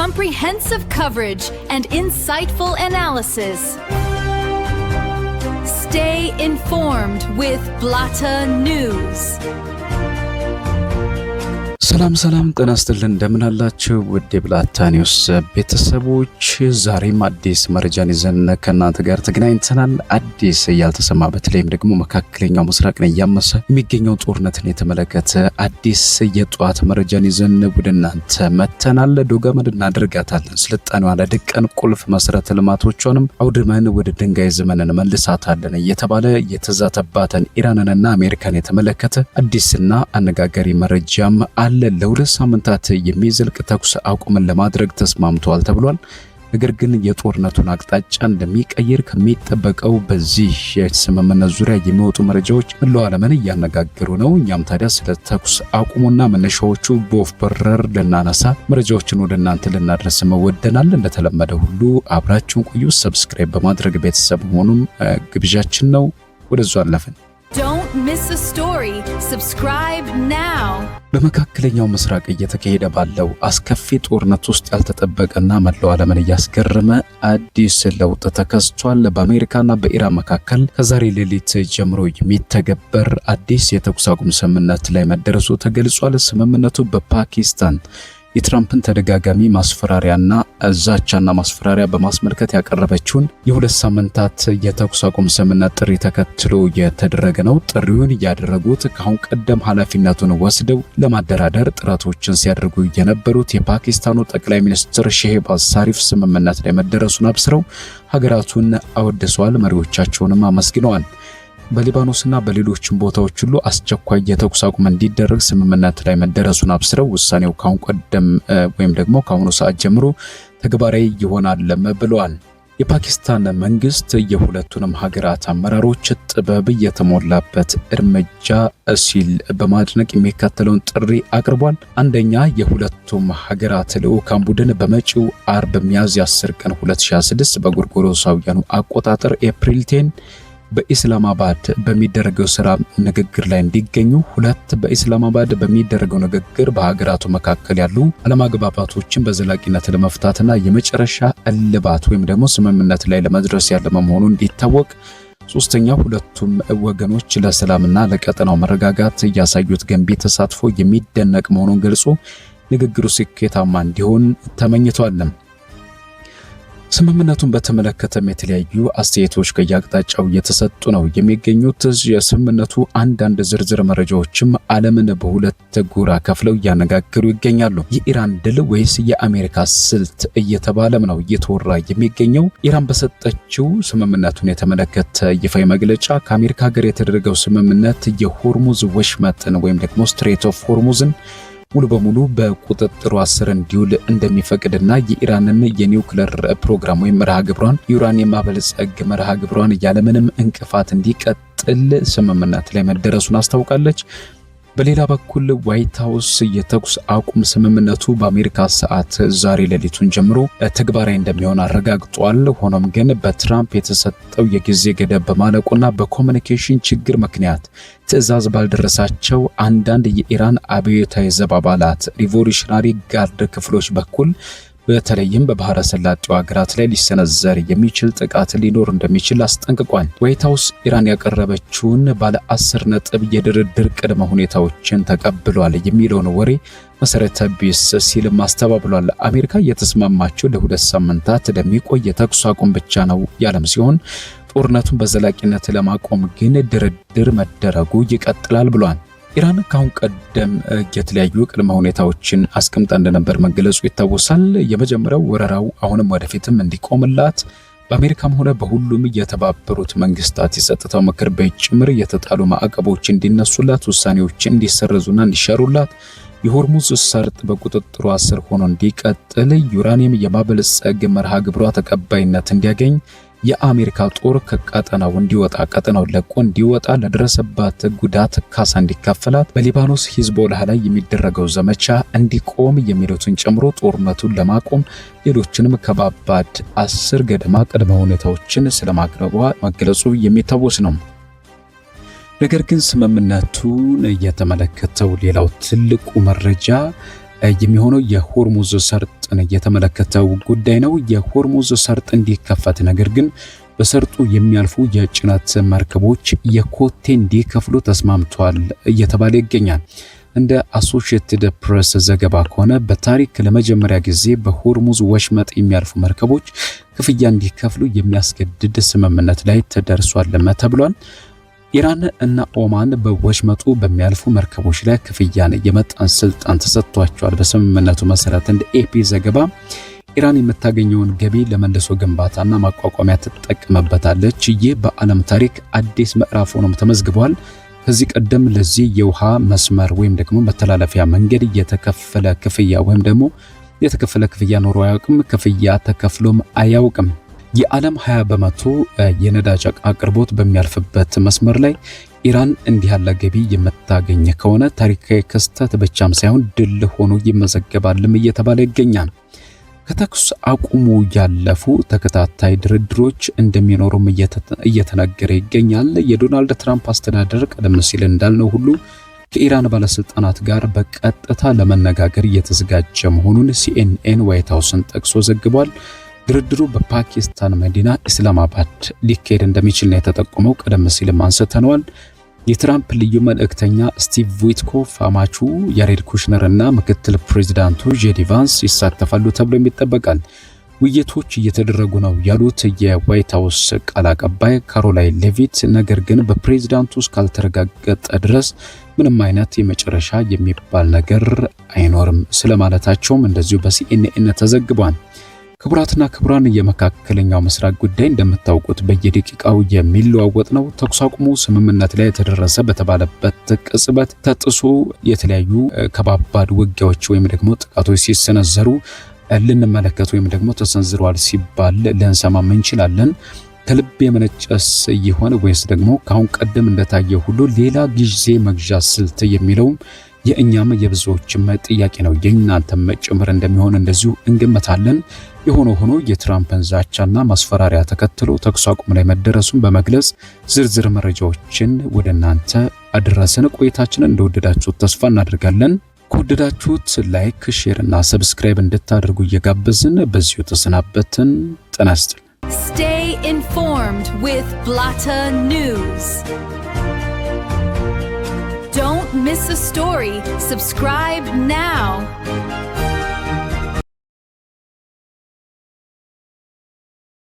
comprehensive coverage and insightful analysis. Stay informed with Blatta News. ሰላም ጤና ይስጥልን እንደምን አላችሁ ውድ የብላታ ኒውስ ቤተሰቦች ዛሬም አዲስ መረጃን ይዘን ከናንተ ጋር ተገናኝተናል። አዲስ ያልተሰማ በተለይም ደግሞ መካከለኛው ምስራቅን ያመሰ የሚገኘው ጦርነትን የተመለከተ አዲስ የጧት መረጃን ይዘን ወደ እናንተ መተናል። ዶጋመድ እናደርጋታለን። ስልጣኔዋ ለደቀን ቁልፍ መሰረተ ልማቶቿንም አውድመን ወደ ድንጋይ ዘመንን መልሳታለን እየተባለ የተዛተባትን ኢራንንና አሜሪካን የተመለከተ አዲስና አነጋጋሪ መረጃም አለ። ለሁለት ሳምንታት የሚዘልቅ ተኩስ አቁምን ለማድረግ ተስማምቷል ተብሏል። ነገር ግን የጦርነቱን አቅጣጫ እንደሚቀይር ከሚጠበቀው በዚህ የስምምነት ዙሪያ የሚወጡ መረጃዎች መላው ዓለምን እያነጋገሩ ነው። እኛም ታዲያ ስለ ተኩስ አቁሙና መነሻዎቹ በወፍ በረር ልናነሳ መረጃዎችን ወደ እናንተ ልናደርስ ወደናል። እንደተለመደ ሁሉ አብራችሁን ቆዩ። ሰብስክራይብ በማድረግ ቤተሰብ መሆኑም ግብዣችን ነው። ወደዛው አለፈን። Don't miss a story. Subscribe now. በመካከለኛው ምስራቅ እየተካሄደ ባለው አስከፊ ጦርነት ውስጥ ያልተጠበቀና መላው ዓለምን ያስገረመ አዲስ ለውጥ ተከስቷል። በአሜሪካና በኢራን መካከል ከዛሬ ሌሊት ጀምሮ የሚተገበር አዲስ የተኩስ አቁም ስምምነት ላይ መደረሱ ተገልጿል። ስምምነቱ በፓኪስታን የትራምፕን ተደጋጋሚ ማስፈራሪያና ዛቻና ማስፈራሪያ በማስመልከት ያቀረበችውን የሁለት ሳምንታት የተኩስ አቁም ስምምነት ጥሪ ተከትሎ የተደረገ ነው። ጥሪውን ያደረጉት ከአሁን ቀደም ኃላፊነቱን ወስደው ለማደራደር ጥረቶችን ሲያደርጉ የነበሩት የፓኪስታኑ ጠቅላይ ሚኒስትር ሼህባዝ ሻሪፍ ስምምነት ላይ መደረሱን አብስረው ሀገራቱን አወድሰዋል። መሪዎቻቸውንም አመስግነዋል። በሊባኖስና በሌሎችም ቦታዎች ሁሉ አስቸኳይ የተኩስ አቁም እንዲደረግ ስምምነት ላይ መደረሱን አብስረው ውሳኔው ካሁን ቀደም ወይም ደግሞ ካሁኑ ሰዓት ጀምሮ ተግባራዊ ይሆናል ብለዋል። የፓኪስታን መንግስት የሁለቱንም ሀገራት አመራሮች ጥበብ የተሞላበት እርምጃ ሲል በማድነቅ የሚከተለውን ጥሪ አቅርቧል። አንደኛ፣ የሁለቱም ሀገራት ልዑካን ቡድን በመጪው አርብ ሚያዝያ 10 ቀን 2026 በጎርጎሮሳውያኑ አቆጣጠር ኤፕሪል 10 በኢስላማባድ በሚደረገው ስራ ንግግር ላይ እንዲገኙ። ሁለት፣ በኢስላማባድ በሚደረገው ንግግር በሀገራቱ መካከል ያሉ አለመግባባቶችን በዘላቂነት ለመፍታትና የመጨረሻ እልባት ወይም ደግሞ ስምምነት ላይ ለመድረስ ያለመ መሆኑ እንዲታወቅ። ሶስተኛ፣ ሁለቱም ወገኖች ለሰላምና ለቀጠናው መረጋጋት ያሳዩት ገንቢ ተሳትፎ የሚደነቅ መሆኑን ገልጾ ንግግሩ ስኬታማ እንዲሆን ተመኝቷል። ስምምነቱን በተመለከተም የተለያዩ አስተያየቶች ከያቅጣጫው እየተሰጡ ነው የሚገኙት። የስምምነቱ አንዳንድ ዝርዝር መረጃዎችም ዓለምን በሁለት ጎራ ከፍለው እያነጋገሩ ይገኛሉ። የኢራን ድል ወይስ የአሜሪካ ስልት እየተባለም ነው እየተወራ የሚገኘው። ኢራን በሰጠችው ስምምነቱን የተመለከተ ይፋዊ መግለጫ ከአሜሪካ ጋር የተደረገው ስምምነት የሆርሙዝ ወሽመጥን ወይም ደግሞ ስትሬት ኦፍ ሆርሙዝን ሙሉ በሙሉ በቁጥጥሩ ስር እንዲውል እንደሚፈቅድና የኢራንን የኒውክሌር ፕሮግራም ወይም መርሃ ግብሯን ዩራኒየም ማበልጸግ መርሃ ግብሯን ያለምንም እንቅፋት እንዲቀጥል ስምምነት ላይ መደረሱን አስታውቃለች። በሌላ በኩል ዋይት ሃውስ የተኩስ አቁም ስምምነቱ በአሜሪካ ሰዓት ዛሬ ሌሊቱን ጀምሮ ተግባራዊ እንደሚሆን አረጋግጧል። ሆኖም ግን በትራምፕ የተሰጠው የጊዜ ገደብ በማለቁና በኮሙኒኬሽን ችግር ምክንያት ትዕዛዝ ባልደረሳቸው አንዳንድ የኢራን አብዮታዊ ዘብ አባላት ሪቮሉሽናሪ ጋርድ ክፍሎች በኩል በተለይም በባህረ ሰላጤው ሀገራት ላይ ሊሰነዘር የሚችል ጥቃት ሊኖር እንደሚችል አስጠንቅቋል። ዋይት ሃውስ ኢራን ያቀረበችውን ባለ 10 ነጥብ የድርድር ቅድመ ሁኔታዎችን ተቀብሏል የሚለውን ወሬ መሰረተ ቢስ ሲልም አስተባብሏል። አሜሪካ የተስማማችው ለሁለት ሳምንታት ለሚቆይ የተኩስ አቁም ብቻ ነው ያለም ሲሆን ጦርነቱን በዘላቂነት ለማቆም ግን ድርድር መደረጉ ይቀጥላል ብሏል። ኢራን ካሁን ቀደም የተለያዩ ቅድመ ሁኔታዎችን አስቀምጣ እንደነበር መገለጹ ይታወሳል። የመጀመሪያው ወረራው አሁንም ወደፊትም እንዲቆምላት በአሜሪካም ሆነ በሁሉም የተባበሩት መንግስታት የጸጥታው ምክር ቤት ጭምር የተጣሉ ማዕቀቦች እንዲነሱላት፣ ውሳኔዎች እንዲሰረዙና እንዲሻሩላት፣ የሆርሙዝ ሰርጥ በቁጥጥሯ ስር ሆኖ እንዲቀጥል፣ ዩራኒየም የማበልጸግ መርሃ ግብሯ ተቀባይነት እንዲያገኝ፣ የአሜሪካ ጦር ከቀጠናው እንዲወጣ ቀጠናው ለቆ እንዲወጣ፣ ለደረሰባት ጉዳት ካሳ እንዲከፈላት፣ በሊባኖስ ሂዝቦላህ ላይ የሚደረገው ዘመቻ እንዲቆም የሚሉትን ጨምሮ ጦርነቱን ለማቆም ሌሎችንም ከባባድ 10 ገደማ ቅድመ ሁኔታዎችን ስለማቅረቧ መገለጹ የሚታወስ ነው። ነገር ግን ስምምነቱን የተመለከተው ሌላው ትልቁ መረጃ የሚሆነው የሆርሙዝ ሰርጥን የተመለከተው ጉዳይ ነው። የሆርሙዝ ሰርጥ እንዲከፈት ነገር ግን በሰርጡ የሚያልፉ የጭነት መርከቦች የኮቴ እንዲከፍሉ ተስማምቷል እየተባለ ይገኛል። እንደ አሶሺየትድ ፕሬስ ዘገባ ከሆነ በታሪክ ለመጀመሪያ ጊዜ በሆርሙዝ ወሽመጥ የሚያልፉ መርከቦች ክፍያ እንዲከፍሉ የሚያስገድድ ስምምነት ላይ ተደርሷል ተብሏል። ኢራን እና ኦማን በወሽመጡ በሚያልፉ መርከቦች ላይ ክፍያን የመጣን ስልጣን ተሰጥቷቸዋል። በስምምነቱ መሰረት እንደ ኤፒ ዘገባ ኢራን የምታገኘውን ገቢ ለመልሶ ግንባታና ማቋቋሚያ ትጠቀምበታለች። ይህ በዓለም ታሪክ አዲስ ምዕራፍ ሆኖም ተመዝግቧል። ከዚህ ቀደም ለዚህ የውሃ መስመር ወይም ደግሞ መተላለፊያ መንገድ የተከፈለ ክፍያ ኖሮ አያውቅም። ክፍያ ተከፍሎም አያውቅም። የዓለም 20 በመቶ የነዳጅ አቅርቦት በሚያልፍበት መስመር ላይ ኢራን እንዲህ ያለ ገቢ የምታገኝ ከሆነ ታሪካዊ ክስተት ብቻም ሳይሆን ድል ሆኖ ይመዘገባልም እየተባለ ይገኛል። ከተኩስ አቁሙ ያለፉ ተከታታይ ድርድሮች እንደሚኖሩም እየተነገረ ይገኛል። የዶናልድ ትራምፕ አስተዳደር ቀደም ሲል እንዳልነው ሁሉ ከኢራን ባለስልጣናት ጋር በቀጥታ ለመነጋገር እየተዘጋጀ መሆኑን ሲኤንኤን ዋይት ሃውስን ጠቅሶ ዘግቧል። ድርድሩ በፓኪስታን መዲና ኢስላማባድ ሊካሄድ እንደሚችል ነው የተጠቆመው። ቀደም ሲልም አንስተነዋል። የትራምፕ ልዩ መልእክተኛ ስቲቭ ዊትኮፍ፣ አማቹ ያሬድ ኩሽነር እና ምክትል ፕሬዚዳንቱ ጄዲ ቫንስ ይሳተፋሉ ተብሎ ይጠበቃል። ውይይቶች እየተደረጉ ነው ያሉት የዋይት ሃውስ ቃል አቀባይ ካሮላይን ሌቪት፣ ነገር ግን በፕሬዚዳንቱ እስካልተረጋገጠ ድረስ ምንም አይነት የመጨረሻ የሚባል ነገር አይኖርም ስለማለታቸውም እንደዚሁ በሲኤንኤን ተዘግቧል። ክቡራትና ክቡራን፣ የመካከለኛው ምስራቅ ጉዳይ እንደምታውቁት በየደቂቃው የሚለዋወጥ ነው። ተኩስ አቁሙ ስምምነት ላይ የተደረሰ በተባለበት ቅጽበት ተጥሶ የተለያዩ ከባባድ ውጊያዎች ወይም ደግሞ ጥቃቶች ሲሰነዘሩ ልንመለከት ወይም ደግሞ ተሰንዝሯል ሲባል ልንሰማም እንችላለን። ከልብ የመነጨስ ይሆን ወይስ ደግሞ ካሁን ቀደም እንደታየ ሁሉ ሌላ ጊዜ መግዣ ስልት የሚለው የእኛም የብዙዎችም ጥያቄ ነው። የእናንተም ጭምር እንደሚሆን እንደዚሁ እንገምታለን። የሆነ ሆኖ የትራምፕን ዛቻና ማስፈራሪያ ተከትሎ ተኩስ አቁም ላይ መደረሱን በመግለጽ ዝርዝር መረጃዎችን ወደ እናንተ አድረስን። ቆይታችንን እንደወደዳችሁት ተስፋ እናደርጋለን። ከወደዳችሁት ላይክ፣ ሼር እና ሰብስክራይብ እንድታደርጉ እየጋበዝን በዚሁ ተሰናበትን። ጤና ይስጥልኝ። Stay informed with Blatta News. Don't miss a story. Subscribe now.